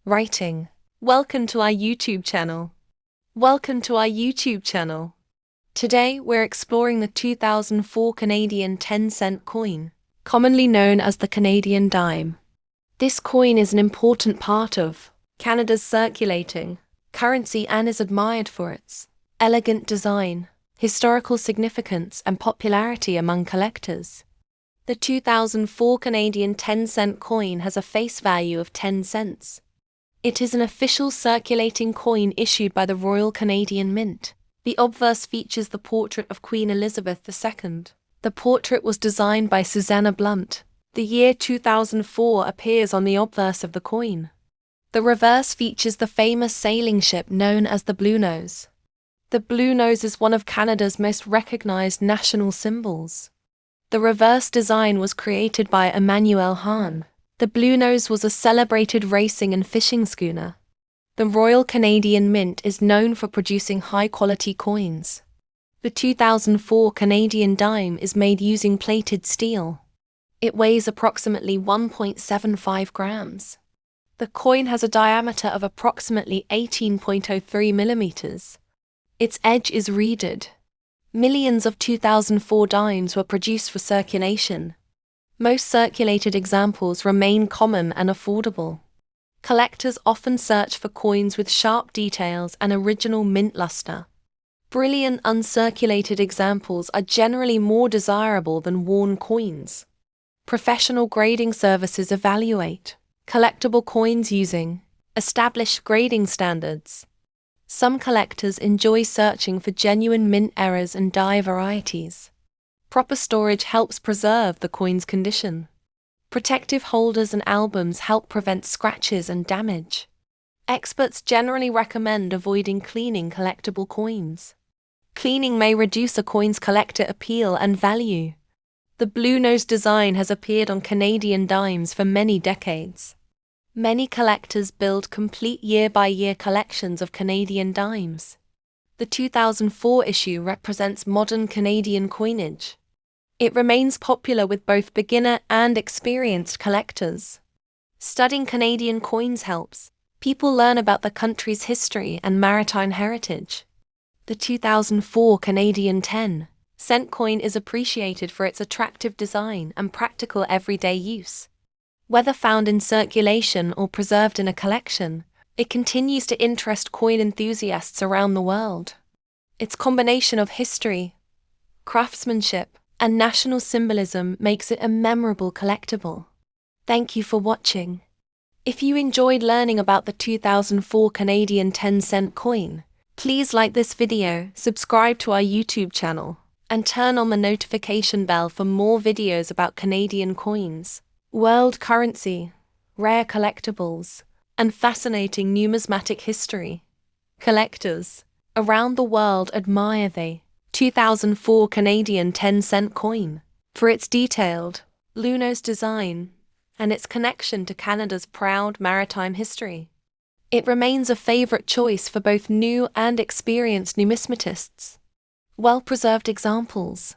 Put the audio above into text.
writing. Welcome to our YouTube channel. Welcome to our YouTube channel. Today we're exploring the 2004 Canadian 10-cent coin, commonly known as the Canadian dime. This coin is an important part of Canada's circulating currency and is admired for its elegant design, historical significance, and popularity among collectors. The 2004 Canadian 10-cent coin has a face value of 10 cents. It is an official circulating coin issued by the Royal Canadian Mint. The obverse features the portrait of Queen Elizabeth II. The portrait was designed by Susanna Blunt. The year 2004 appears on the obverse of the coin. The reverse features the famous sailing ship known as the Bluenose. The Bluenose is one of Canada's most recognized national symbols. The reverse design was created by Emmanuel Hahn. The Bluenose was a celebrated racing and fishing schooner. The Royal Canadian Mint is known for producing high-quality coins. The 2004 Canadian dime is made using plated steel. It weighs approximately 1.75 grams. The coin has a diameter of approximately 18.03 millimeters. Its edge is reeded. Millions of 2004 dimes were produced for circulation. Most circulated examples remain common and affordable. Collectors often search for coins with sharp details and original mint luster. Brilliant uncirculated examples are generally more desirable than worn coins. Professional grading services evaluate collectible coins using established grading standards. Some collectors enjoy searching for genuine mint errors and die varieties. Proper storage helps preserve the coin's condition. Protective holders and albums help prevent scratches and damage. Experts generally recommend avoiding cleaning collectible coins. Cleaning may reduce a coin's collector appeal and value. The Bluenose design has appeared on Canadian dimes for many decades. Many collectors build complete year-by-year collections of Canadian dimes. The 2004 issue represents modern Canadian coinage. It remains popular with both beginner and experienced collectors. Studying Canadian coins helps people learn about the country's history and maritime heritage. The 2004 Canadian 10-cent coin is appreciated for its attractive design and practical everyday use. Whether found in circulation or preserved in a collection, it continues to interest coin enthusiasts around the world. Its combination of history, craftsmanship, and national symbolism makes it a memorable collectible. Thank you for watching. If you enjoyed learning about the 2004 Canadian 10-cent coin, please like this video, subscribe to our YouTube channel, and turn on the notification bell for more videos about Canadian coins, world currency, rare collectibles, and fascinating numismatic history. Collectors around the world admire the 2004 Canadian 10-cent coin for its detailed Bluenose design and its connection to Canada's proud maritime history. It remains a favorite choice for both new and experienced numismatists. Well-preserved examples